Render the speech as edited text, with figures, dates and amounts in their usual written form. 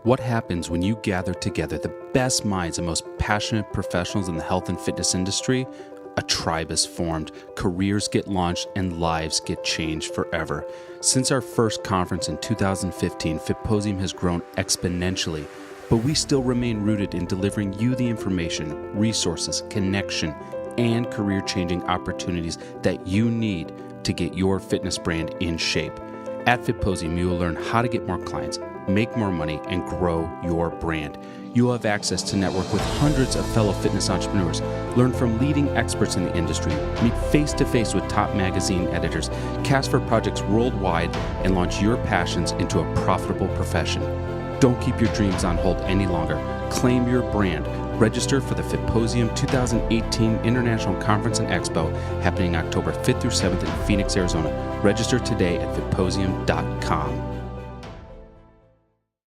What happens when you gather together the best minds and most passionate professionals in the health and fitness industry? A tribe is formed, careers get launched, and lives get changed forever. Since our first conference in 2015, FITposium has grown exponentially, but we still remain rooted in delivering you the information, resources, connection, and career-changing opportunities that you need to get your fitness brand in shape. At FITposium, you will learn how to get more clients, make more money, and grow your brand. You will have access to network with hundreds of fellow fitness entrepreneurs, learn from leading experts in the industry, meet face-to-face with top magazine editors, cast for projects worldwide, and launch your passions into a profitable profession. Don't keep your dreams on hold any longer. Claim your brand. Register for the FITposium 2018 International Conference and Expo happening October 5th through 7th in Phoenix, Arizona. Register today at FITposium.com.